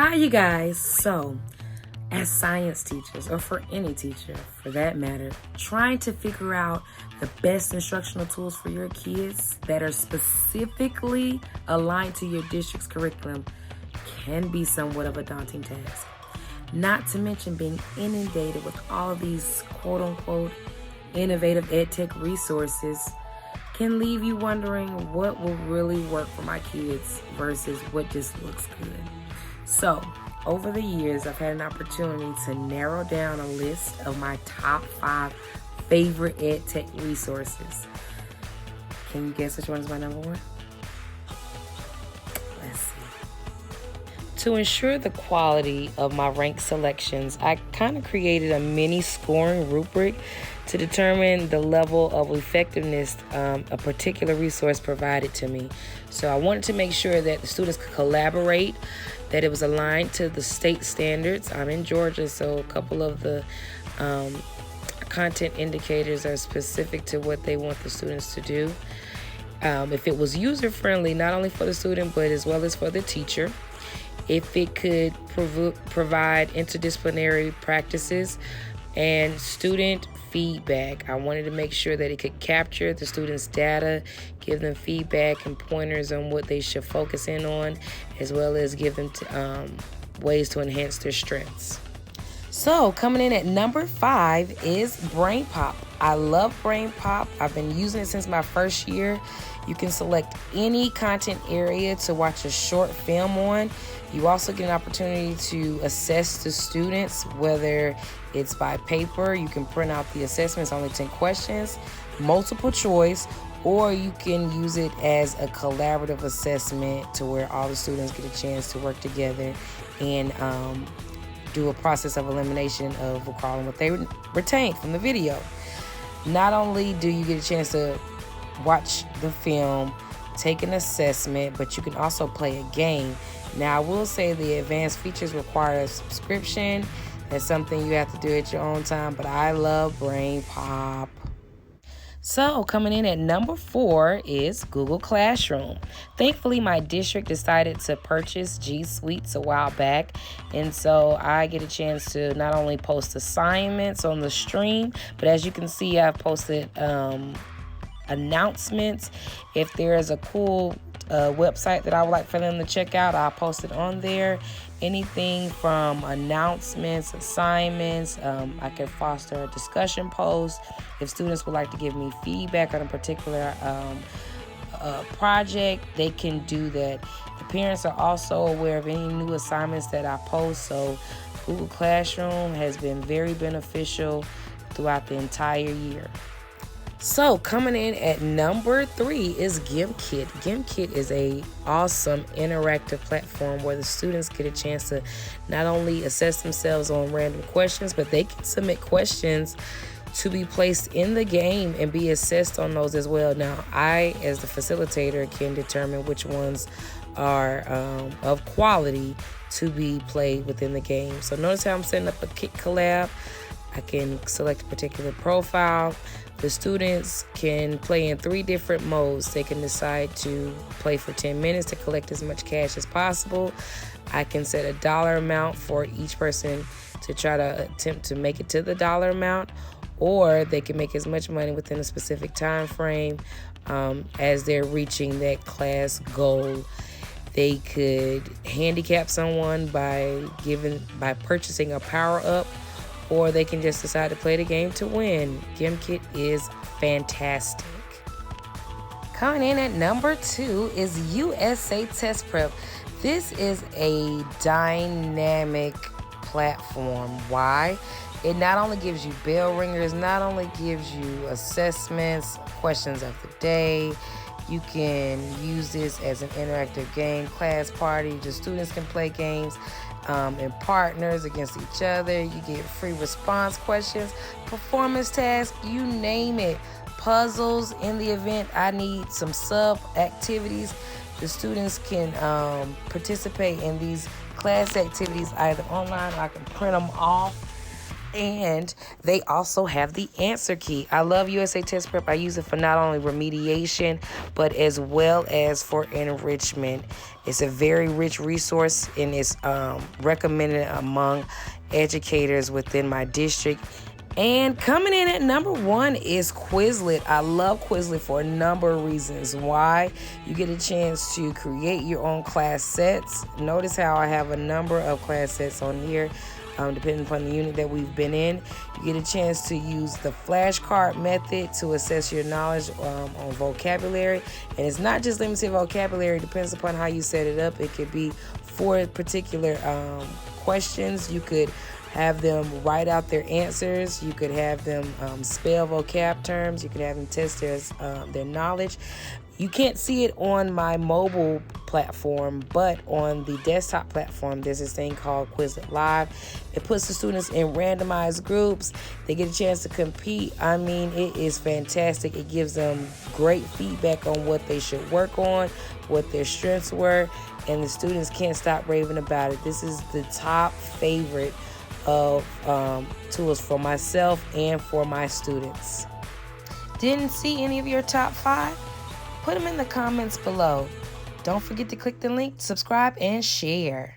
Hi, you guys. So, as science teachers, or for any teacher for that matter, trying to figure out the best instructional tools for your kids that are specifically aligned to your district's curriculum can be somewhat of a daunting task. Not to mention being inundated with all of these quote unquote innovative EdTech resources can leave you wondering what will really work for my kids versus what just looks good. So, over the years, I've had an opportunity to narrow down a list of my top 5 favorite EdTech resources. Can you guess which one is my number one? Let's see. To ensure the quality of my ranked selections, I kind of created a mini scoring rubric to determine the level of effectiveness a particular resource provided to me. So I wanted to make sure that the students could collaborate, that it was aligned to the state standards. I'm in Georgia, so a couple of the content indicators are specific to what they want the students to do. If it was user-friendly, not only for the student, but as well as for the teacher. If it could provide interdisciplinary practices and student feedback. I wanted to make sure that it could capture the students' data, give them feedback and pointers on what they should focus in on, as well as give them ways to enhance their strengths. So coming in at number 5 is BrainPOP. I love BrainPOP. I've been using it since my first year. You can select any content area to watch a short film on. You also get an opportunity to assess the students, whether it's by paper, you can print out the assessments, only 10 questions, multiple choice, or you can use it as a collaborative assessment to where all the students get a chance to work together and do a process of elimination of recalling what they retained from the video. Not only do you get a chance to watch the film, take an assessment, but you can also play a game. Now, I will say the advanced features require a subscription. That's something you have to do at your own time, but I love BrainPOP. So coming in at number 4 is Google Classroom. Thankfully, my district decided to purchase G Suites a while back, and so I get a chance to not only post assignments on the stream, but as you can see, I've posted announcements. If there is a cool website that I would like for them to check out, I'll post it on there. Anything from announcements, assignments, I can foster a discussion post. If students would like to give me feedback on a particular project, they can do that. The parents are also aware of any new assignments that I post, so Google Classroom has been very beneficial throughout the entire year. So coming in at number 3 is GIMPKid. GIMPKid is a awesome interactive platform where the students get a chance to not only assess themselves on random questions, but they can submit questions to be placed in the game and be assessed on those as well. Now, I, as the facilitator, can determine which ones are of quality to be played within the game. So notice how I'm setting up a Kid collab. I can select a particular profile. The students can play in 3 different modes. They can decide to play for 10 minutes to collect as much cash as possible. I can set a dollar amount for each person to try to attempt to make it to the dollar amount, or they can make as much money within a specific time frame as they're reaching that class goal. They could handicap someone by purchasing a power-up, or they can just decide to play the game to win. GIMPKid is fantastic. Coming in at number 2 is USA Test Prep. This is a dynamic platform. Why? It not only gives you bell ringers, not only gives you assessments, questions of the day. You can use this as an interactive game, class party. The students can play games and partners against each other. You get free response questions, performance tasks, you name it. Puzzles in the event. I need some sub activities. The students can participate in these class activities either online, or I can print them off. And they also have the answer key. I love USA Test Prep. I use it for not only remediation, but as well as for enrichment. It's a very rich resource, and it's recommended among educators within my district. And coming in at number 1 is Quizlet. I love Quizlet for a number of reasons. Why? You get a chance to create your own class sets. Notice how I have a number of class sets on here, depending upon the unit that we've been in. You get a chance to use the flashcard method to assess your knowledge on vocabulary. And it's not just limited vocabulary. It depends upon how you set it up. It could be for particular questions. You could have them write out their answers. You could have them spell vocab terms. You could have them test their knowledge. You can't see it on my mobile platform, but on the desktop platform, there's this thing called Quizlet Live. It puts the students in randomized groups. They get a chance to compete. I mean, it is fantastic. It gives them great feedback on what they should work on, what their strengths were, and the students can't stop raving about it. This is the top favorite of tools for myself and for my students. Didn't see any of your top 5? Put them in the comments below. Don't forget to click the link, subscribe, and share.